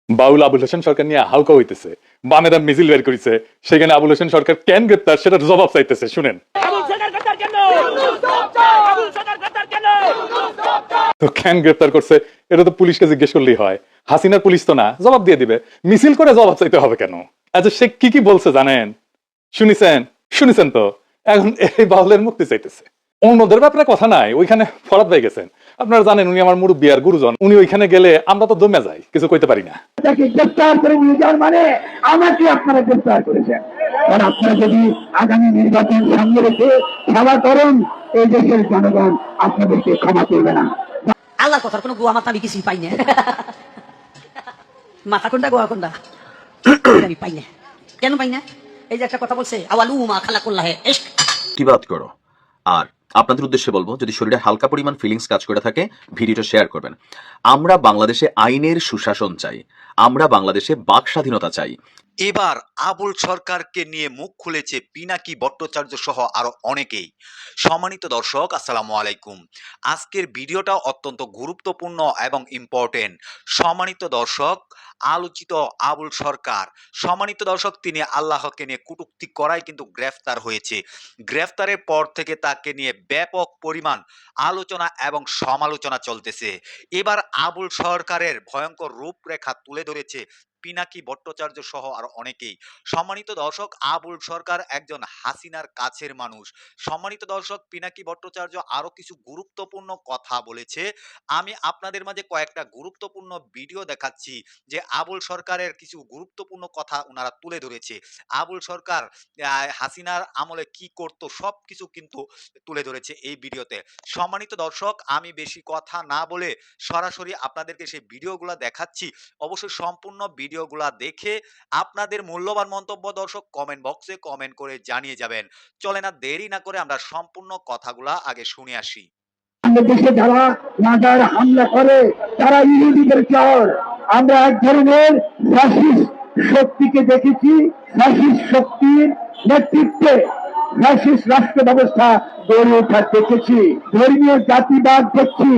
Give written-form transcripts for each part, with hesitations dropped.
বাউল আবুল হোসেন সরকার নিয়ে হালকা হইতেছে, বামেরা মিছিল বের করেছে, সেখানে আবুল হোসেন সরকার কেন গ্রেপ্তার সেটার জবাব চাইতেছে। শুনেন তো কেন গ্রেপ্তার করছে এটা তো পুলিশকে জিজ্ঞেস করলেই হয়। হাসিনার পুলিশ তো না, জবাব দিয়ে দিবে। মিছিল করে জবাব চাইতে হবে কেন? আচ্ছা, সে কি বলছে জানেন? শুনেছেন তো। এখন এই বাউলের মুক্তি চাইতেছে। অন্যদের ব্যাপারে কথা নাই, ওইখানে ফরাদ ভাই গেছেন, আপনারা জানেন উনি আমার মুরব্বী আর গুরুজন। উনি ওইখানে গেলে আমরা তো দমে যাই, কিছু কইতে পারি না। তাকে গ্রেফতার করে নিয়ে যাওয়ার মানে আমাকে আপনারা গ্রেফতার করেছেন। কারণ আপনারা যদি আগামী নির্বাচন সামনে রেখে খেলা করেন, এই দেশের জনগণ আপনাদেরকে ক্ষমা করবে না। আল্লাহর কথার কোনো গোয়া মাথা আমি কিছুই পাই না। মাথা কোনটা গোয়া কোনটা আমি পাই না। কেন পাই না? এই যে একটা কথা বলছে, আওয়ালুমা খালাকুল্লাহ ইশক। প্রতিবাদ করো। আর আপনাদের উদ্দেশ্যে বলবো, যদি শরীরে হালকা পরিমাণ ফিলিংস কাজ করে থাকে, ভিডিওটা শেয়ার করবেন। আমরা বাংলাদেশে আইনের সুশাসন চাই, আমরা বাংলাদেশে বাক স্বাধীনতা চাই। এবার আবুল সরকারকে নিয়ে মুখ খুলেছে পিনাকি ভট্টাচার্য সহ আরো অনেকেই। সম্মানিত দর্শক, আসসালামু আলাইকুম। আজকের ভিডিওটা অত্যন্ত গুরুত্বপূর্ণ এবং ইম্পর্টেন্ট। সম্মানিত দর্শক, আলোচিত আবুল সরকার, সম্মানিত দর্শক, তিনি আল্লাহকে নিয়ে কটূক্তি করায় কিন্তু গ্রেফতার হয়েছে। গ্রেফতারের পর থেকে তাকে নিয়ে ব্যাপক পরিমাণ আলোচনা এবং সমালোচনা চলতেছে। এবার আবুল সরকারের ভয়ঙ্কর রূপরেখা তুলে ধরেছে পিনাকি ভট্টাচার্য সহ আর অনেকেই। সম্মানিত দর্শক, আবুল সরকার একজন হাসিনার কাছের মানুষ। সম্মানিত দর্শক, পিনাকি ভট্টাচার্য আরো কিছু গুরুত্বপূর্ণ কথা বলেছে। আমি আপনাদের মাঝে কয়েকটা গুরুত্বপূর্ণ ভিডিও দেখাচ্ছি যে আবুল সরকারের কিছু গুরুত্বপূর্ণ কথা ওনারা তুলে ধরেছে। আবুল সরকার হাসিনার আমলে কি করত সবকিছু কিন্তু তুলে ধরেছে এই ভিডিওতে। সম্মানিত দর্শক, আমি বেশি কথা না বলে সরাসরি আপনাদেরকে সেই ভিডিওগুলো দেখাচ্ছি। অবশ্যই সম্পূর্ণ ভিডিওগুলা দেখে আপনাদের মূল্যবান মন্তব্য দর্শক কমেন্ট বক্সে কমেন্ট করে জানিয়ে যাবেন। চলে না দেরি না করে আমরা সম্পূর্ণ কথাগুলা আগে শুনে আসি। আমাদের দেশে যারা মাজার হামলা করে তারা ইহুদিদের চর। আমরা এক ধরনের ফ্যাসিস্ট শক্তিকে দেখেছি, ফ্যাসিস্ট শক্তির নেতৃত্বে ফ্যাসিস্ট রাষ্ট্র ব্যবস্থা গড়ে ওঠা দেখেছি। ধর্মীয় জাতিবাদ দেখছি,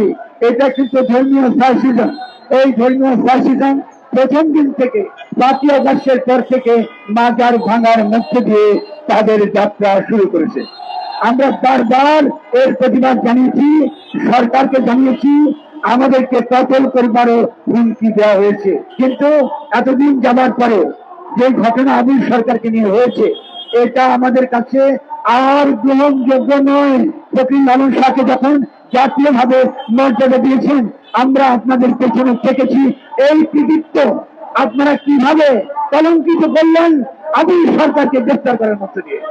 এটা কিন্তু ধর্মীয় ফ্যাসিজম। এই ধর্মীয় ফ্যাসিজম প্রথম দিন থেকে ৫ই আগস্টের পর থেকে মাজার ভাঙার মধ্য দিয়ে তাদের যাত্রা শুরু করেছে। আমরা বারবার এর প্রতিবাদ জানিয়েছি, সরকারকে জানিয়েছি, আমাদেরকে কতল করবারও হুমকি দেওয়া হয়েছে। কিন্তু এতদিন যাবার পরে যে ঘটনা আবুল সরকারকে নিয়ে হয়েছে, এটা আমাদের কাছে আর গ্রহণযোগ্য নয়। ফকির লালন শাহকে যখন জাতীয়ভাবে মর্যাদা দিয়েছেন, আমরা আপনাদের পেছনে থেকেছি। এই কৃতিত্ব আপনারা কিভাবে কলঙ্কিত করলেন আবুল সরকারকে গ্রেফতার করার মধ্য দিয়ে?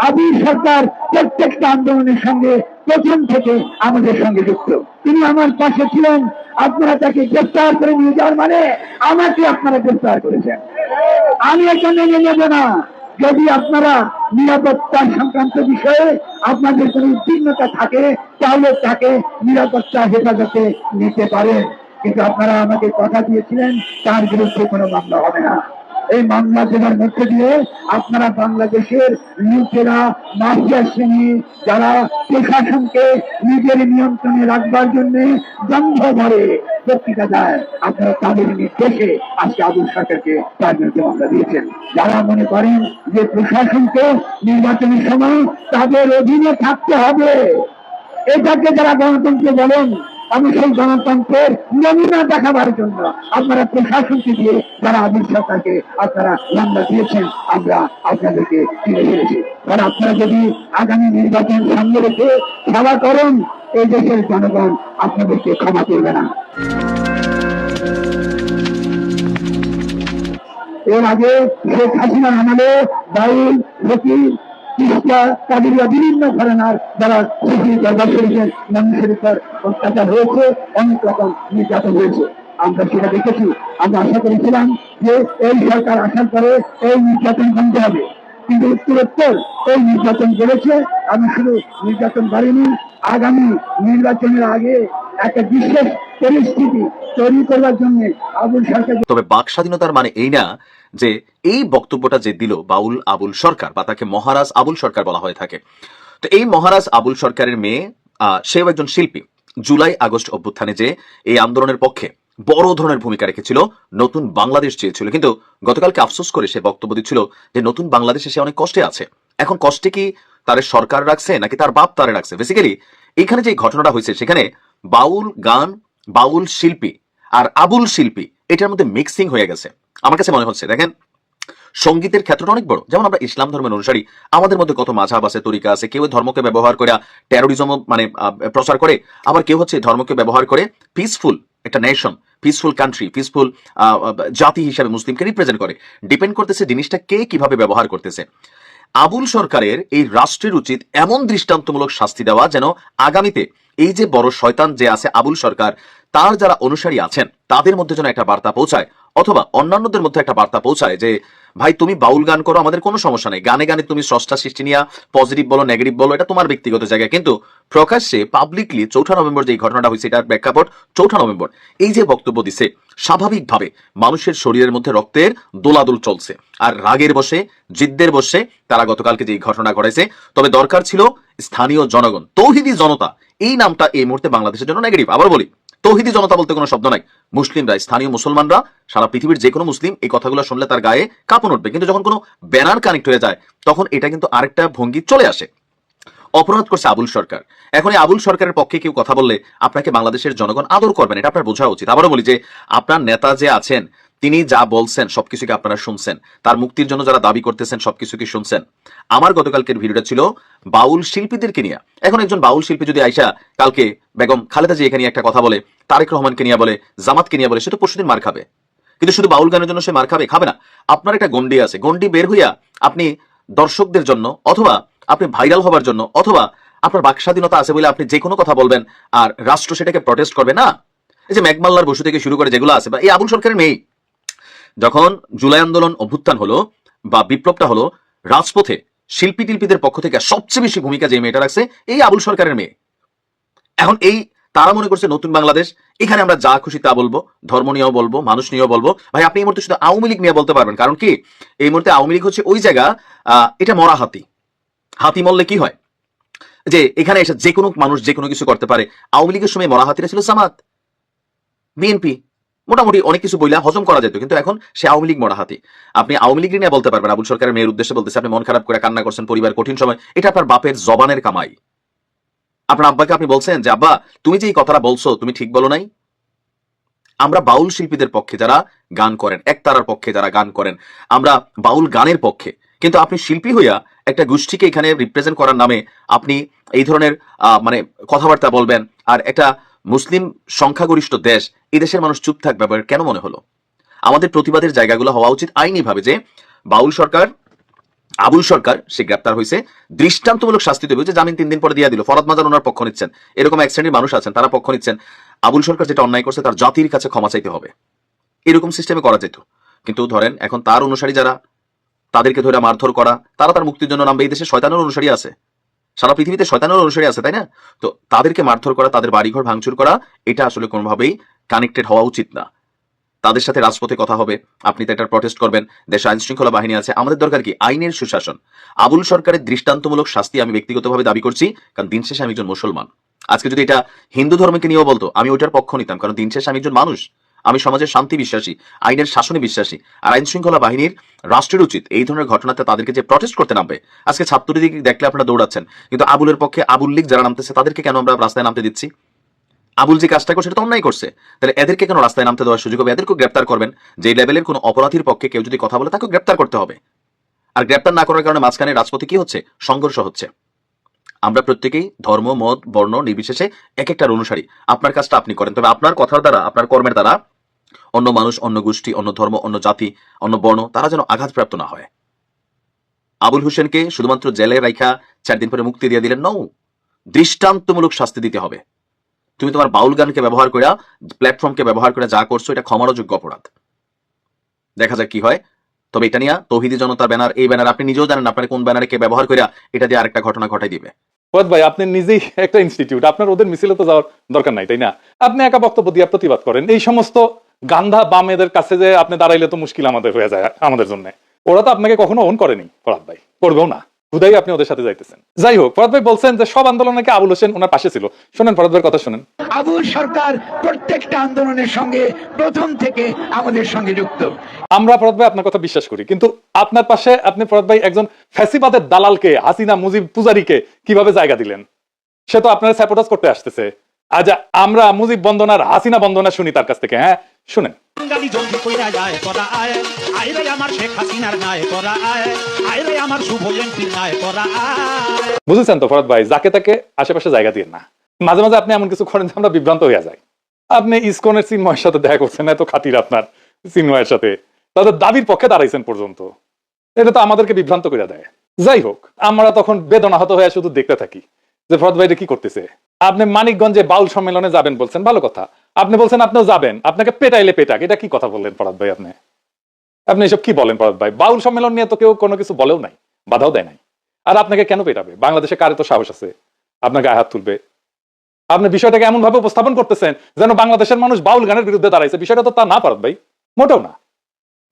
আবুল সরকার প্রত্যেকটা আন্দোলনের সঙ্গে প্রথম থেকে আমাদের সঙ্গে যুক্ত। তিনি আমার পাশে ছিলেন। আপনারা তাকে গ্রেফতার করে নিয়ে যাওয়ার মানে আমাকে আপনারা গ্রেফতার করেছেন। আমি এটা মেনে নেব না। যদি আপনারা নিরাপত্তা সংক্রান্ত বিষয়ে আপনাদের কোন উদ্বিগ্নতা থাকে, তাহলে তাকে নিরাপত্তা হেফাজতে নিতে পারেন। কিন্তু আপনারা আমাকে কথা দিয়েছিলেন তার বিরুদ্ধে কোনো মামলা হবে না। এই মামলা দেওয়ার মধ্যে দিয়ে আপনারা বাংলাদেশের লুটেরা মাফিয়া শ্রেণী যারা প্রশাসনকে নিজের নিয়ন্ত্রণে রাখবার জন্য বন্ধ করে বক্তৃতা দেয়, আপনারা তাদের নির্দেশে আজকে আবুল সরকারকে তার বিরুদ্ধে মামলা দিয়েছেন। যারা মনে করেন যে প্রশাসনকে নির্বাচনের সময় তাদের অধীনে থাকতে হবে, এটাকে যারা গণতন্ত্র বলেন, আমি সেই গণতন্ত্রের নমুনা দেখাবার জন্য আপনারা প্রশাসনকে দিয়ে যারা আবুল সরকারকে আপনারা মামলা দিয়েছেন, আমরা আপনাদেরকে ফিরে ফেলেছি। কারণ আপনারা যদি আগামী নির্বাচন সামনে রেখে খেলা করেন, এই দেশের জনগণ আপনাদেরকে ক্ষমা করবে না। এর আগে শেখ হাসিনার আমলে বাউল, ফকির, বিভিন্ন ঘরানার যারা দরবার শরীফের মানুষের উপর অত্যাচার হয়েছে, অনেক রকম নির্যাতন হয়েছে, আমরা সেটা দেখেছি। আমরা আশা করেছিলাম যে এই সরকার আসার পরে এই নির্যাতন বন্ধ হবে, কিন্তু উত্তরোত্তর এই নির্যাতন বেড়েছে। আমি শুধু নির্যাতন বাড়িনি, আগামী নির্বাচনের আগে একটা বিশেষ পরিস্থিতি তৈরি করবার জন্য আবুল সরকার। তবে বাক স্বাধীনতার মানে এই না যে এই বক্তব্যটা যে দিল বাউল আবুল সরকার, বা তাকে মহারাজ আবুল সরকার বলা হয়ে থাকে। তো এই মহারাজ আবুল সরকারের মেয়ে, সেও একজন শিল্পী। জুলাই আগস্ট অভ্যুত্থানে যে এই আন্দোলনের পক্ষে বড় ধরনের ভূমিকা রেখেছিল, নতুন বাংলাদেশ চেয়েছিল। কিন্তু গতকালকে আফসোস করে সে বক্তব্য দিচ্ছিল যে নতুন বাংলাদেশে সে অনেক কষ্টে আছে। এখন কষ্টে কি তার সরকার রাখছে নাকি তার বাপ তারে রাখছে? বেসিক্যালি এখানে যে ঘটনাটা হয়েছে সেখানে বাউল গান, বাউল শিল্পী আর আবুল শিল্পী এটার মধ্যে মিক্সিং হয়ে গেছে। আমার কাছে মনে হচ্ছে, দেখেন সঙ্গীতের ক্ষেত্রটা অনেক বড়। যেমন আমরা ইসলাম ধর্মের অনুসারী, আমাদের মধ্যে কত মাঝহাব আছে, তরিকা আছে। কেউ ধর্মকে ব্যবহার করে টেরোরিজম মানে প্রচার করে, আবার কেউ হচ্ছে ধর্মকে ব্যবহার করে পিসফুল একটা নেশন, পিসফুল কান্ট্রি, পিসফুল জাতি হিসাবে মুসলিমকে রিপ্রেজেন্ট করে। ডিপেন্ড করতেছে জিনিসটা কে কিভাবে ব্যবহার করতেছে। আবুল সরকারের এই রাষ্ট্রের উচিত এমন দৃষ্টান্তমূলক শাস্তি দেওয়া যেন আগামীতে এই যে বড় শয়তান যে আছে আবুল সরকার, তার যারা অনুসারী আছেন তাদের মধ্যে যেন একটা বার্তা পৌঁছায়, অথবা অন্যান্যদের মধ্যে একটা বার্তা পৌঁছায় যে ভাই তুমি বাউল গান করো, আমাদের কোনো সমস্যা নেই, গানে গানে তুমি স্রষ্টা সৃষ্টি নিয়ে পজিটিভ বলো নেগেটিভ বলো, এটা তোমার ব্যক্তিগত জায়গায়। কিন্তু প্রকাশ্যে পাবলিকলি 4 নভেম্বর যে ঘটনাটা হয়েছে, এটার প্রেক্ষাপট 4 নভেম্বর এই যে বক্তব্য দিছে, স্বাভাবিকভাবে মানুষের শরীরের মধ্যে রক্তের দোলাদুল চলছে। আর রাগের বসে, জিদ্দের বসে তারা গতকালকে যে ঘটনা ঘটেছে। তবে দরকার ছিল স্থানীয় জনগণ, তৌহিদি জনতা, এই নামটা এই মুহূর্তে বাংলাদেশের জন্য নেগেটিভ। আবার বলি, তৌহিদি জনতা বলতে কোনো শব্দ নাই। মুসলিমরা, স্থানীয় মুসলমানরা, সারা পৃথিবীর যে কোনো মুসলিম এই কথাগুলো শুনলে তার গায়ে কাঁপন উঠবে। কিন্তু যখন কোনো ব্যানার কানেক্ট হয়ে যায় তখন এটা কিন্তু আরেকটা ভঙ্গি চলে আসে। অপরাধ করছে আবুল সরকার। এখন এই আবুল সরকারের পক্ষে কেউ কথা বললে আপনাকে বাংলাদেশের জনগণ আদর করবেন, এটা আপনার বোঝা উচিত। আবারও বলি যে আপনার নেতা যে আছেন তিনি যা বলছেন সবকিছুকে আপনারা শুনছেন, তার মুক্তির জন্য যারা দাবি করতেছেন সবকিছুকে শুনছেন। আমার গতকালকের ভিডিওটা ছিল বাউল শিল্পীদেরকে নিয়ে। এখন একজন বাউল শিল্পী যদি আইসা কালকে বেগম খালেদা জিয়া এখানে একটা কথা বলে, তারেক রহমানকে নিয়ে বলে, জামাতকে নিয়ে বলে, সে তো পরশুদিন মার খাবে। কিন্তু শুধু বাউল গানের জন্য সে মার খাবে? খাবে না। আপনার একটা গন্ডি আছে, গন্ডি বের হইয়া আপনি দর্শকদের জন্য, অথবা আপনি ভাইরাল হবার জন্য, অথবা আপনার বাক স্বাধীনতা আছে বলে আপনি যে কোনো কথা বলবেন আর রাষ্ট্র সেটাকে প্রটেস্ট করবে না। এই যে মেঘমাল্লার বসু থেকে শুরু করে যেগুলো আছে, বা এই আবুল সরকারের মেয়ে, যখন জুলাই আন্দোলন অভ্যুত্থান হলো বা বিপ্লবটা হলো, রাজপথে শিল্পী টিল্পীদের পক্ষ থেকে সবচেয়ে বেশি ভূমিকা যে মেয়েটা রাখছে এই আবুল সরকারের মেয়ে। এখন এই তারা মনে করছে নতুন বাংলাদেশ, এখানে আমরা যা খুশি তা বলবো, ধর্ম নিয়েও বলবো, মানুষ নিয়েও বলবো। ভাই আপনি এই মুহূর্তে শুধু আওয়ামী লীগ নিয়ে বলতে পারবেন, কারণ কি এই মুহূর্তে আওয়ামী লীগ হচ্ছে ওই জায়গা, এটা মরা হাতি। হাতি মরলে কি হয়, যে এখানে এসে যে কোনো মানুষ যে কোনো কিছু করতে পারে। আওয়ামী লীগের সময় মরা হাতিরা ছিল জামাত, বিএনপি, মোটামুটি অনেক কিছু বইলা হজম করা যেত। কিন্তু এখন সে আওয়ামী লীগ মরা হাতি। আপনি আওয়ামী লীগ নিয়ে বলতে পারবেন। আবুল সরকারের মেয়ের উদ্দেশ্যে বলতেছে, আপনি মন খারাপ করে কান্না করছেন, পরিবার কঠিন সময়, এটা আপনার বাপের জবানের কামাই। আপনার আব্বাকে আপনি বলছেন যে আব্বা তুমি যে এই কথাটা বলছো তুমি ঠিক বলো নাই। আমরা বাউল শিল্পীদের পক্ষে যারা গান করেন, একতারার পক্ষে যারা গান করেন, আমরা বাউল গানের পক্ষে। কিন্তু আপনি শিল্পী হইয়া একটা গোষ্ঠীকে এখানে রিপ্রেজেন্ট করার নামে আপনি এই ধরনের মানে কথাবার্তা বলবেন, আর একটা মুসলিম সংখ্যাগরিষ্ঠ দেশ, এই দেশের মানুষ চুপ থাকবে কেন মনে হলো? আমাদের প্রতিবাদের জায়গাগুলো হওয়া উচিত আইনি ভাবে, যে বাউল সরকার, আবুল সরকার সে গ্রেপ্তার হয়েছে, দৃষ্টান্তমূলক শাস্তি দেবে। যে জামিন 3 দিন পরে দিয়ে দিল, ফরহাদ মাজার ওনার পক্ষ নিচ্ছেন, এরকম এক শ্রেণীর মানুষ আছেন তারা পক্ষ নিচ্ছেন। আবুল সরকার যেটা অন্যায় করছে তার জাতির কাছে ক্ষমা চাইতে হবে, এরকম সিস্টেমে করা যেত। কিন্তু ধরেন এখন তার অনুসারী যারা, তাদেরকে ধরে মারধর করা, তারা তার মুক্তির জন্য নামবে। এই দেশে শয়তানের অনুসারী আছে, সারা পৃথিবীতে শয়তানের অনুসারী আছে, তাই না? তো তাদেরকে মারধর করা, তাদের বাড়িঘর ভাঙচুর করা, এটা আসলে কোনোভাবেই কানেক্টেড হওয়া উচিত না। তাদের সাথে রাজপথে কথা হবে, আপনি তো এটা প্রটেস্ট করবেন, দেশে আইন শৃঙ্খলা বাহিনী আছে, আমাদের দরকার কি আইনের সুশাসন। আবুল সরকারের দৃষ্টান্তমূলক শাস্তি আমি ব্যক্তিগতভাবে দাবি করছি, কারণ দিন শেষে আমি একজন মুসলমান। আজকে যদি এটা হিন্দু ধর্মকে নিয়েও বলতো আমি ওইটার পক্ষ নিতাম, কারণ দিন শেষে আমি একজন মানুষ, আমি সমাজের শান্তি বিশ্বাসী, আইনের শাসনে বিশ্বাসী। আর আইন শৃঙ্খলা বাহিনীর, রাষ্ট্রের উচিত এই ধরনের ঘটনাতে তাদেরকে যে প্রটেস্ট করতে নামবে। আজকে ছাত্রলীগ দেখলে আপনারা দৌড়াচ্ছেন, কিন্তু আবুলের পক্ষে আবুল লীগ যারা নামতেছে তাদেরকে কেন আমরা রাস্তায় নামতে দিচ্ছি? আবুল যে কাজটা করছে সেটা তো অন্যায় করছে, তাহলে এদেরকে কেন রাস্তায় নামতে দেওয়ার সুযোগ হবে? এদেরকেও গ্রেপ্তার করবেন। যে লেভেলের কোনো অপরাধীর পক্ষে কেউ যদি কথা বলে তাকে গ্রেপ্তার করতে হবে। আর গ্রেপ্তার না করার কারণে মাঝখানে রাজপথে কি হচ্ছে? সংঘর্ষ হচ্ছে। আমরা প্রত্যেকেই ধর্ম, মত, বর্ণ নির্বিশেষে এক একটার অনুসারী। আপনার কাজটা আপনি করেন, তবে আপনার কথার দ্বারা, আপনার কর্মের দ্বারা অন্য মানুষ, অন্য গোষ্ঠী, অন্য ধর্ম, অন্য জাতি, অন্য বর্ণ, তারা যেন আঘাতপ্রাপ্ত না হয়। আবুল হোসেনকে শুধুমাত্র জেলে রাইখা 4 দিন পরে মুক্তি দিয়ে দিলেন? নও, দৃষ্টান্তমূলক শাস্তি দিতে হবে। তুমি তোমার বাউল গানকে ব্যবহার করে, প্ল্যাটফর্মকে ব্যবহার করে যা করছো, এটা ক্ষমার যোগ্য অপরাধ। দেখা যাক কি হয়। তবে এটা নিয়ে তৌহিদি জনতার ব্যানার, এই ব্যানার আপনি নিজেও জানেন আপনার কোন ব্যানারে কে ব্যবহার করে এটা দিয়ে আরেকটা ঘটনা ঘটাই দিবে। ফুয়াদ ভাই আপনি নিজেই একটা ইনস্টিটিউট, আপনার ওদের মিছিলে তো যাওয়ার দরকার নাই, তাই না? আপনি একা বক্তব্য দিয়ে প্রতিবাদ করেন। এই সমস্ত গান্ধা বামেদের কাছে যে আপনি দাঁড়াইলে তো মুশকিল আমাদের হয়ে যায়, আমাদের জন্য। ওরা তো আপনাকে কখনো অন করেনি ফুয়াদ ভাই, করবেও না। হুদাই আপনি ওদের সাথে যাইতেছেন। যাই হোক, ফরহাদ ভাই বলছেন যে সব আন্দোলনে নাকি আবুল হোসেন ওনার পাশে ছিল। শোনেন ফরহাদ ভাইয়ের কথা শোনেন। আবুল সরকার প্রত্যেকটা আন্দোলনের সঙ্গে প্রথম থেকে আমাদের সঙ্গে যুক্ত। আমরা ফরহাদ ভাই আপনার কথা বিশ্বাস করি, কিন্তু আপনার পাশে আপনি ফরহাদ ভাই একজন ফ্যাসিবাদের দালালকে, হাসিনা মুজিব পূজারীকে কিভাবে জায়গা দিলেন? সে তো আপনারা স্যাপোর্টাস করতে আসতেছে। আজ আমরা মুজিব বন্দনার হাসিনা বন্দনা শুনি তার কাছ থেকে। হ্যাঁ শুনেন। বাঙালি জলদি কইরা যায় তোরা আয় আয় রে আমার শেখ হাসিনার গায়ে তোরা আয় রে আমার শুভ এমপির গায়ে তোরা আয়। বুঝেছেন তো ফরহাদ ভাই, যাকে তাকে আশেপাশে জায়গা দিয়ে না। মাঝে মাঝে আপনি এমন কিছু করেন যে আমরা বিভ্রান্ত হয়ে যাই। আপনি ইসকনের চিন্ময়ের সাথে দেখা করছেন, এত খাতির আপনার চিন্ময়ের সাথে, তাদের দাবির পক্ষে দাঁড়াইছেন পর্যন্ত। এটা তো আমাদেরকে বিভ্রান্ত করে দেয়। যাই হোক, আমরা তখন বেদনাহত হয়ে শুধু দেখতে থাকি যে ফরহাদ ভাই কি করতেছে। আপনি মানিকগঞ্জে বাউল সম্মেলনে যাবেন বলছেন, ভালো কথা। আপনি বলছেন আপনিও যাবেন, আপনাকে পেটাইলে পেটাক, এটা কি কথা বললেন ফরহাদ ভাই? আপনি এসব কি বলেন ফরহাদ ভাই? বাউল সম্মেলন নিয়ে তো কেউ কোনো কিছু বলেও নাই, বাধাও দেয় নাই। আর আপনাকে কেন পেটাবে? বাংলাদেশে কারে তো সাহস আছে আপনাকে গায়ে হাত তুলবে? আপনি বিষয়টাকে এমন ভাবে উপস্থাপন করতেছেন যেন বাংলাদেশের মানুষ বাউল গানের বিরুদ্ধে দাঁড়াইছে। বিষয়টা তো তা না ফরহাদ ভাই, মোটেও না।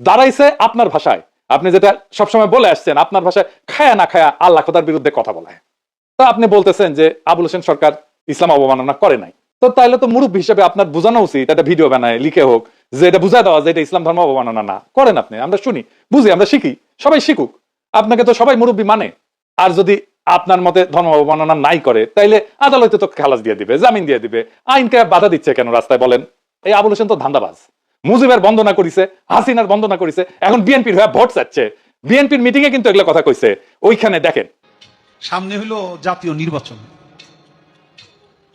দাঁড়াইছে আপনার ভাষায়, আপনি যেটা সবসময় বলে আসছেন, আপনার ভাষায় খায়া না খায়া আল্লাহ খোদার বিরুদ্ধে কথা বলায়। তা আপনি বলতেছেন যে আবুল হোসেন সরকার ইসলাম অবমাননা করে নাই, তো তাইলে তো মুরব্বী হিসেবে আপনার বোঝানো উচিত, একটা ভিডিও বানায় লিখে হোক, যে এটা বুঝায় দেওয়া যে এটা ইসলাম ধর্ম অবমাননা না। করেন আপনি, আমরা শুনি, বুঝি, আমরা শিখি, সবাই শিখুক। আপনাকে তো সবাই মুরব্বী মানে। আর যদি আপনার মতে ধর্ম অবমাননা নাই করে, তাইলে আদালতে তো খালাস দিয়ে দিবে, জামিন দিয়ে দিবে। আইনকে বাধা দিচ্ছে কেন রাস্তায় বলেন? এই আবুল হোসেন তো ধান্দাবাজ। মুজিবের বন্দনা করিছে, হাসিনার বন্দনা করিছে, এখন বিএনপির হয়ে ভোট চাচ্ছে। বিএনপির মিটিং এ কিন্তু এগুলো কথা কইছে। ওইখানে দেখেন, সামনে হলো জাতীয় নির্বাচন।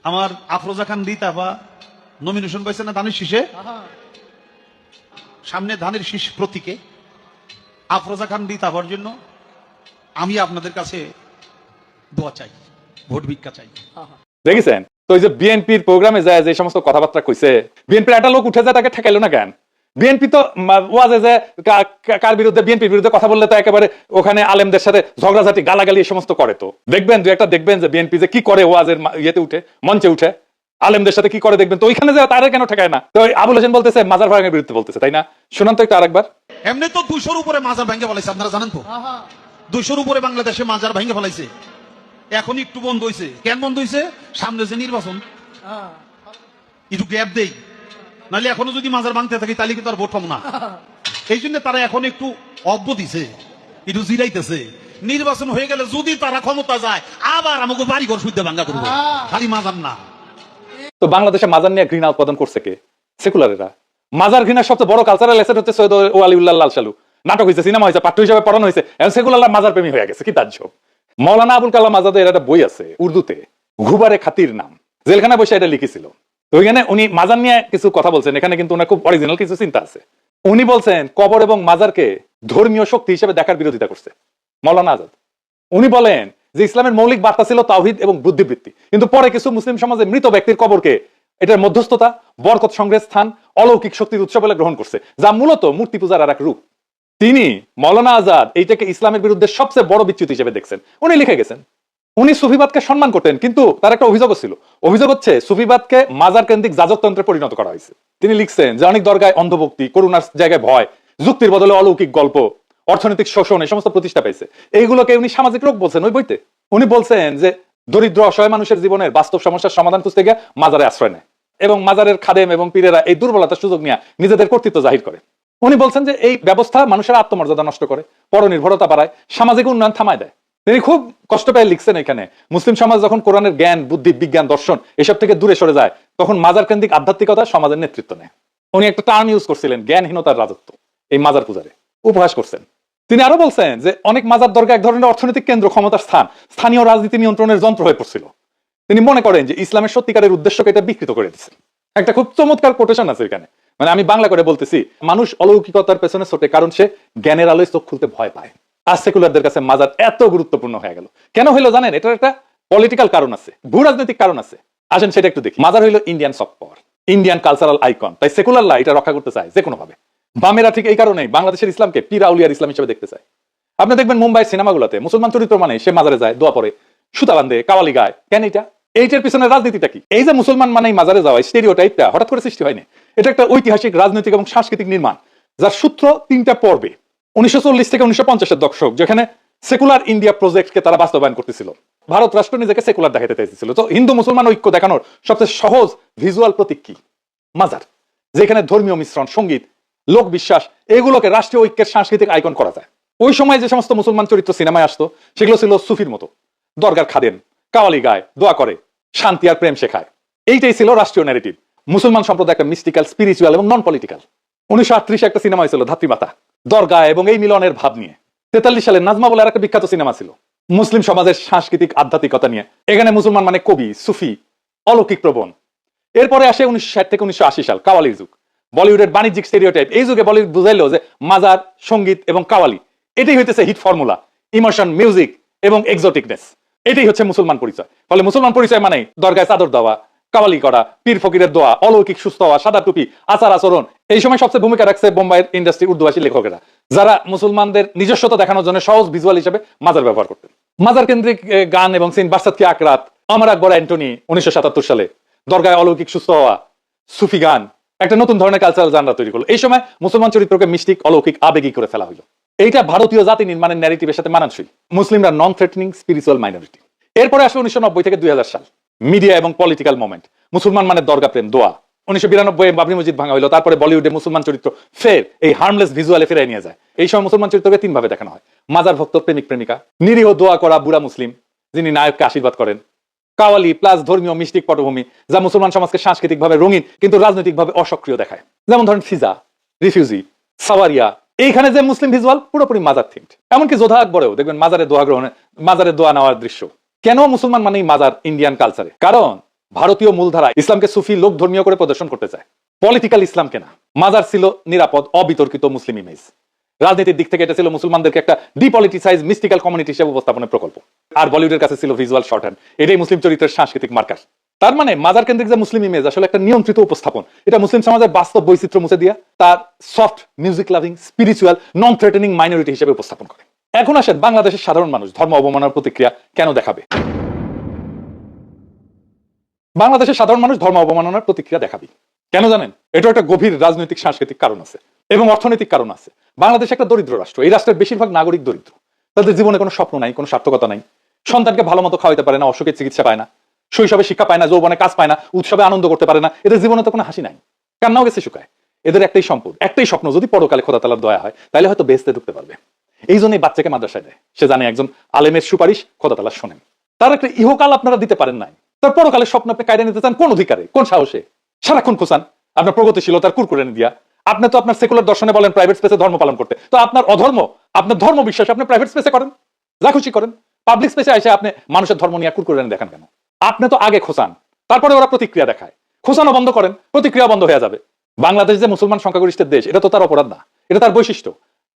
আমার আফরোজা খান রিতাফা নমিনেশন পাইছে না ধানের শীষে, সামনে ধানের শীষ প্রতীকে আফরোজা খান রিতাফার জন্য আমি আপনাদের কাছে দোয়া চাই, ভোট ভিক্ষা চাই। দেখেছেন তো? ওই যে বিএনপির প্রোগ্রামে যায় যে সমস্ত কথাবার্তা কইছে, বিএনপির একটা লোক উঠে যায়, তাকে ঠেকাইলো না কেন? বিএনপি তো ওয়াজে যে কার বিরুদ্ধে, বিএনপির বিরুদ্ধে কথা বললে তো একেবারে ওখানে আলেমদের সাথে ঝগড়াঝাটি, গালাগালি এই সমস্ত করে। তো দেখবেন দু একটা, দেখবেন যে বিএনপি যে কি করে ওয়াজের ইয়েতে উঠে, মঞ্চে উঠে আলেমদের সাথে কি করে, দেখবেন তো। ওইখানে যে তারা কেন ঠেকায় না? তো আবুল হোসেন বলতেছে মাজার ভাঙার বিরুদ্ধে বলতেছে, তাই না? শুনান তো একটু আরেকবার। এমনি তো 200-র উপরে মাজার ভেঙে ফেলাইছে, আপনারা জানেন তো? 200-র উপরে বাংলাদেশে মাজার ভেঙে ফেলাইছে। এখন একটু বন্ধ হয়েছে। কেন বন্ধ হয়েছে? সামনে যে নির্বাচন, একটু গ্যাপ দেই, নাহলে এখনো যদি মাজার ভাঙতে থাকি তাহলে কিন্তু আর ভোট পাবো না। এই জন্য তারা এখন একটু অব্য দিছে, একটু জিরাইতেছে। নির্বাচন হয়ে গেলে যদি তারা ক্ষমতা যায়, আবার আমাকে বাড়ি ঘর শুদ্ধ ভাঙ্গা করবো, খালি মাজার না। তো বাংলাদেশে মাজার নিয়ে ঘৃণা উৎপাদন করছে কে? সেকুলারেরা। মাজার ঘৃণার সবচেয়ে বড় কালচারাল এসেট হচ্ছে সৈয়দ ওয়ালিউল্লাহ লাল সালু। নাটক হয়েছে, সিনেমা হয়েছে, পাঠ্য হিসেবে পড়ানো হয়েছে, এখন সেকুলাররা মাজার প্রেমী হয়ে গেছে। কি তাজ্জব! মৌলানা আবুল কালাম আজাদের একটা বই আছে উর্দুতে, ঘুবারে খাতির নাম, জেলখানায় বসে এটা লিখেছিল। তো ওইখানে উনি মাজার নিয়ে কিছু কথা বলছেন। এখানে কিন্তু ওনার খুব অরিজিনাল কিছু চিন্তা আছে। উনি বলছেন কবর এবং মাজারকে ধর্মীয় শক্তি হিসেবে দেখার বিরোধিতা করছে মৌলানা আজাদ। উনি বলেন যে ইসলামের মৌলিক বার্তা ছিল তাওহীদ এবং বুদ্ধিবৃত্তি, কিন্তু পরে কিছু মুসলিম সমাজে মৃত ব্যক্তির কবরকে এটার মধ্যস্থতা, বরকত সংগ্রহের স্থান, অলৌকিক শক্তির উৎস বলে গ্রহণ করছে, যা মূলত মূর্তি পূজার আর এক রূপ। তিনি মৌলানা আজাদ এইটাকে ইসলামের বিরুদ্ধে সবচেয়ে বড় বিচ্যুতি হিসেবে দেখছেন। উনি লিখে গেছেন উনি সুফিবাদকে সম্মান করতেন, কিন্তু তার একটা অভিযোগ ছিল। অভিযোগ হচ্ছে সুফিবাদকে মাজার কেন্দ্রিক যাজকতন্ত্রে পরিণত করা হয়েছে। তিনি লিখছেন যে অনেক দরগায় অন্ধভক্তি, করুণার জায়গায় ভয়, যুক্তির বদলে অলৌকিক গল্প, অর্থনৈতিক শোষণ, এই সমস্ত প্রতিষ্ঠা পাইছে। এইগুলোকে উনি সামাজিক রোগ বলছেন ওই বইতে। উনি বলছেন যে দরিদ্র অসহায় মানুষের জীবনের বাস্তব সমস্যার সমাধান খুঁজতে গিয়ে মাজারে আশ্রয় নেয়, এবং মাজারের খাদেম এবং পীরেরা এই দুর্বলতার সুযোগ নিয়ে নিজেদের কর্তৃত্ব জাহির করে। উনি বলছেন যে এই ব্যবস্থা মানুষের আত্মমর্যাদা নষ্ট করে, পরনির্ভরতা বাড়ায়, সামাজিক উন্নয়ন থামায় দেয়। তিনি খুব কষ্ট পেয়ে লিখছেন এখানে, মুসলিম সমাজ যখন কোরআনের জ্ঞান, বুদ্ধি, বিজ্ঞান, দর্শন এসব থেকে দূরে সরে যায়, তখন মাজার কেন্দ্রিক আধ্যাত্মিকতা সমাজের নেতৃত্ব নেয়। উনি একটা টার্ম ইউজ করছিলেন, জ্ঞানহীনতার রাজত্ব, এই মাজার পূজারে উপহাস করছেন। তিনি আরো বলছেন যে অনেক মাজার দরগা এক ধরনের অর্থনৈতিক কেন্দ্র, ক্ষমতার স্থান, স্থানীয় রাজনীতি নিয়ন্ত্রণের যন্ত্র হয়ে পড়ছিল। তিনি মনে করেন যে ইসলামের সত্যিকারের উদ্দেশ্যকে এটা বিকৃত করে দিচ্ছে। একটা খুব চমৎকার কোটেশন আছে এখানে, মানে আমি বাংলা করে বলতেছি, মানুষ অলৌকিকতার পেছনে ছোটে কারণ সে জ্ঞানের আলোয় চোখ খুলতে ভয় পায়। আর সেকুলারদের কাছে মাজার এত গুরুত্বপূর্ণ হয়ে গেল কেন হইলো জানেন? এটার একটা পলিটিক্যাল কারণ আছে, ভূ রাজনৈতিক কারণ আছে। আসেন সেটা একটু দেখি। মাজার হইলো Indian soft power, Indian cultural icon, তাই সেকুলাররা এটা রক্ষা করতে চায় যে কোনো ভাবে। বামেরা ঠিক এই কারণেই বাংলাদেশের ইসলামকে পীর আউলিয়ার ইসলাম হিসেবে দেখতে চায়। আপনি দেখবেন মুম্বাই সিনেমাগুলোতে মুসলমান চরিত্র মানে সে মাজারে যায়, দোয়া পড়ে, সুতা বান্ধে, কাওয়ালি গায়। কেন এটা? এইটার পিছনে রাজনীতিটা কি? এই যে মুসলমান মানেই মাজারে যাওয়া, স্টেরিওটাইপটা হঠাৎ করে সৃষ্টি হয়নি। এটা একটা ঐতিহাসিক, রাজনৈতিক এবং সাংস্কৃতিক নির্মাণ, যার সূত্র 3টা পর্বে। 1940 থেকে 1950-এর দশক, যেখানে সেকুলার ইন্ডিয়া প্রজেক্টকে তারা বাস্তবায়ন করতেছিল। ভারত রাষ্ট্র নিজেকে সেকুলার দেখাতে চাইছিল। তো হিন্দু মুসলমান ঐক্য দেখানোর সবচেয়ে সহজ ভিজুয়াল প্রতীক কি? মাজার, যেখানে ধর্মীয় মিশ্রণ, সঙ্গীত, লোক বিশ্বাস এগুলোকে রাষ্ট্রীয় ঐক্যের সাংস্কৃতিক আইকন করা যায়। ওই সময় যে সমস্ত মুসলমান চরিত্র সিনেমায় আসতো সেগুলো ছিল সুফির মতো, দরগার খাদেম, কাওয়ালি গায়, দোয়া করে, শান্তি আর প্রেম শেখায়। এইটাই ছিল রাষ্ট্রীয় ন্যারেটিভ। মুসলমান সম্প্রদায় একটা মিস্টিক্যাল, স্পিরিচুয়াল এবং নন পলিটিক্যাল। 1938 একটা সিনেমা হয়েছিল ধাত্রীমাতা, দরগা এবং এই মিলনের ভাব নিয়ে। 43 সালে নাজমা বলে একটা বিখ্যাত সিনেমা ছিল মুসলিম সমাজের সাংস্কৃতিক আধ্যাত্মিকতা নিয়ে। এখানে মুসলমান মানে কবি, সুফি, অলৌকিক প্রবণ। এরপরে আসে 1960 থেকে 1980 সাল, কাওয়ালির যুগ। বলিউডের বাণিজ্যিক স্টেরিওটাইপ। এই যুগে বলিউড বুঝাইলো যে মাজার, সঙ্গীত এবং কাওয়ালি এটাই হইতেছে হিট ফর্মুলা, ইমোশন, মিউজিক এবং এক্সোটিকনেস। এটাই হচ্ছে মুসলমান পরিচয়। ফলে মুসলমান পরিচয় মানে দরগায় চাদর দেওয়া, কাওয়ালি করা, পীর ফকিরের দোয়া, অলৌকিক সুস্থ হওয়া, সাদা টুপি, আচার আচরণ। এই সময় সবচেয়ে ভূমিকা রাখছে বোম্বাইয়ের ইন্ডাস্ট্রি উর্দুভাষী লেখকেরা, যারা মুসলমানদের নিজস্বতা দেখানোর জন্য সহজ ভিজুয়াল হিসেবে মাজার ব্যবহার করতেন। মাজার কেন্দ্রিক গান এবং সিন, বারসাত কি আকরাত, আমার আকবর অ্যান্টনি 1977 সালে, দরগায় অলৌকিক সুস্থ হওয়া, সুফি গান একটা নতুন ধরনের কালচারাল জানরা তৈরি করলো। এই সময় মুসলমান চরিত্রকে মিস্টিক, অলৌকিক, আবেগী করে ফেলা হলো। এইটা ভারতীয় জাতি নির্মাণের ন্যারেটিভের সাথে মানানসই। মুসলিমরা নন থ্রেটনিং স্পিরিচুয়াল মাইনরিটি। এরপরে আসলে 1990 থেকে 2000 সাল, মিডিয়া এবং পলিটিক্যাল মোমেন্ট। মুসলমান মানে দরগা প্রেম, দোয়া। 1992 বাবরি মসজিদ ভাঙা হলো। তারপরে বলিউডে মুসলমান চরিত্র ফের এই হার্মলেস ভিজুয়ালে ফিরে নিয়ে যায়। এই সময় মুসলমান চরিত্রকে তিন ভাবে দেখানো হয়: মাজার ভক্ত, প্রেমিক প্রেমিকা, নিরীহ দোয়া করা বুড়া মুসলিম যিনি নায়ককে আশীর্বাদ করেন, কাওয়ালি প্লাস ধর্মীয় মিষ্টিক পটভূমি যা মুসলমান সমাজকে সাংস্কৃতিকভাবে রঙিন কিন্তু রাজনৈতিকভাবে অসক্রিয় দেখায়। যেমন ধরেন ফিজা, রিফিউজি, সাওয়ারিয়া। এইখানে যে মুসলিম ভিজুয়াল পুরোপুরি মাজার থিমড। এমনকি যোধা আকবরেও দেখবেন মাজারে দোয়া গ্রহণে, মাজারে দোয়া নেওয়ার দৃশ্য। কেন মুসলমান মানেই মাজার ইন্ডিয়ান কালচারে? কারণ ভারতীয় মূলধারা ইসলামকে সুফি, লোক ধর্মীয় করে প্রদর্শন করতে চায়, পলিটিক্যাল ইসলামকে না। মাজার ছিল নিরাপদ, অবিতর্কিত মুসলিম ইমেজ। রাজনীতির দিক থেকে এটা ছিল মুসলমানদেরকে একটা ডিপলিটিসাইজ, মিস্টিক্যাল কমিউনিটি হিসেবে উপস্থাপনের প্রকল্প। আর বলিউডের কাছে ছিল ভিজুয়াল শর্টহ্যান্ড। এটাই মুসলিম চরিত্রের সাংস্কৃতিক মার্কার। তার মানে মাজার কেন্দ্রিক যে মুসলিম ইমেজ আসলে একটা নিয়ন্ত্রিত উপস্থাপন। এটা মুসলিম সমাজের বাস্তব বৈচিত্র্য মুছে দিয়া তার সফট, মিউজিক লাভিং, স্পিরিচুয়াল, নন থ্রেটেনিং মাইনরিটি হিসেবে উপস্থাপন করে। এখন আসেন বাংলাদেশের সাধারণ মানুষ ধর্ম অবমাননার প্রতিক্রিয়া কেন দেখাবে? বাংলাদেশের সাধারণ মানুষ ধর্ম অবমাননার প্রতিক্রিয়া দেখাবে কেন জানেন? এটা একটা গভীর রাজনৈতিক, সাংস্কৃতিক কারণ আছে এবং অর্থনৈতিক কারণ আছে। বাংলাদেশ একটা দরিদ্র রাষ্ট্র। এই রাষ্ট্রের বেশিরভাগ নাগরিক দরিদ্র। তাদের জীবনে কোনো স্বপ্ন নাই, কোনো সার্থকতা নাই। সন্তানকে ভালো মতো খাওয়াইতে পারে না, অসুখের চিকিৎসা পায় না, শৈশবে শিক্ষা পায় না, যৌবনে কাজ পায় না, উৎসবে আনন্দ করতে পারে না। এদের জীবনে তো কোনো হাসি নাই, কান্নাও গেছে শুকায়। এদের একটাই সম্পদ, একটাই স্বপ্ন, যদি পরকালে খোদা তাআলার দয়া হয় তাহলে হয়তো বেহেশতে ঢুকতে পারবে। এই জন্যই বাচ্চাকে মাদ্রাসায় দেয়। সে জানে একজন আলেমের সুপারিশ খোদা তাআলা শোনেন। তার একটা ইহকাল আপনারা দিতে পারেন নাই, তার পরকালের স্বপ্ন আপনি কায়দা নিতে চান কোন অধিকারে, কোন সাহসে? সারাক্ষণ খোঁচান আপনার প্রগতিশীলতার কুরকুরে দিয়া। আপনি তো আপনার সেকুলার দর্শনে বলেন প্রাইভেট স্পেসে ধর্ম পালন করতে, তো আপনার অধর্ম, আপনার ধর্ম বিশ্বাস আপনি প্রাইভেট স্পেসে করেন, যা খুশি করেন। পাবলিক স্পেসে এসে আপনি মানুষের ধর্ম নিয়ে কুরকুরে দেখান কেন? আপনি তো আগে খোঁচান, তারপরে ওরা প্রতিক্রিয়া দেখায়। খোঁচানো বন্ধ করেন, প্রতিক্রিয়া বন্ধ হয়ে যাবে। বাংলাদেশ যে মুসলমান সংখ্যাগরিষ্ঠের দেশ, এটা তো তার অপরাধ না, এটা তার বৈশিষ্ট্য।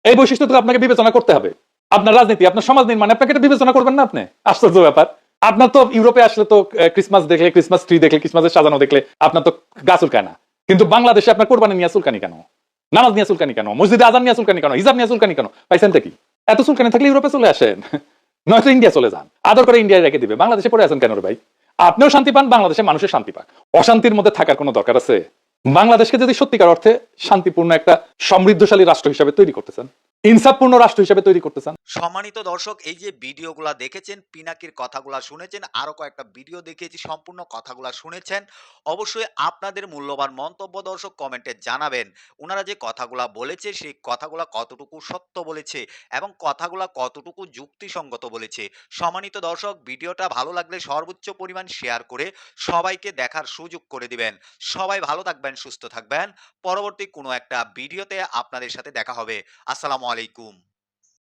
এই বৈশিষ্ট্য তো আপনাকে বিবেচনা করতে হবে। আপনার রাজনীতি, আপনার সমাজ নির্মাণ, আপনাকে এটা বিবেচনা করবেন না আপনি? আশ্চর্য ব্যাপার। আপনার তো ইউরোপে আসলে তো ক্রিসমাস দেখলে, ক্রিসমাস ট্রি দেখলে, ক্রিসমাসের সাজানো দেখলে আপনার তো গা চুলকায় না। কিন্তু বাংলাদেশে আপনার কোরবানি নিয়ে চুলকানি কেন? নামাজ নিয়ে চুলকানি কেন? মসজিদে আজান নিয়ে চুলকানি কেন? হিজাব নিয়ে চুলকানি কেন? পাইছেন কি? এত চুলকানি থাকলে ইউরোপে চলে আসেন, নয়তো ইন্ডিয়া চলে যান। আদর করে ইন্ডিয়ায় রেখে দিবে। বাংলাদেশে পড়ে আছেন কেন রে ভাই? আপনিও শান্তি পান, বাংলাদেশের মানুষের শান্তি পাক। অশান্তির মধ্যে থাকার কোনো দরকার আছে? বাংলাদেশকে যদি সত্যিকার অর্থে শান্তিপূর্ণ একটা সমৃদ্ধশালী রাষ্ট্র হিসেবে তৈরি করতে চান, ইনসাফপূর্ণ রাষ্ট্র হিসেবে তৈরি করতে চান। সম্মানিত দর্শক, এই যে ভিডিওগুলা দেখেছেন, পিনাকির কথাগুলা শুনেছেন, আরো কয়েকটা ভিডিও দেখিয়েছি, সম্পূর্ণ কথাগুলা শুনেছেন। অবশ্যই আপনাদের মূল্যবান মন্তব্য দর্শক কমেন্টে জানাবেন। ওনারা যে কথাগুলা বলেছে সেই কথাগুলা কতটুকু সত্য বলেছে এবং কথাগুলা কতটুকু যুক্তিসঙ্গত বলেছে। সম্মানিত দর্শক, ভিডিওটা ভালো লাগলে সর্বোচ্চ পরিমাণ শেয়ার করে সবাইকে দেখার সুযোগ করে দিবেন। সবাই ভালো থাকবেন, সুস্থ থাকবেন। পরবর্তী কোনো একটা ভিডিওতে আপনাদের সাথে দেখা হবে। আসসালামু আলাইকুম।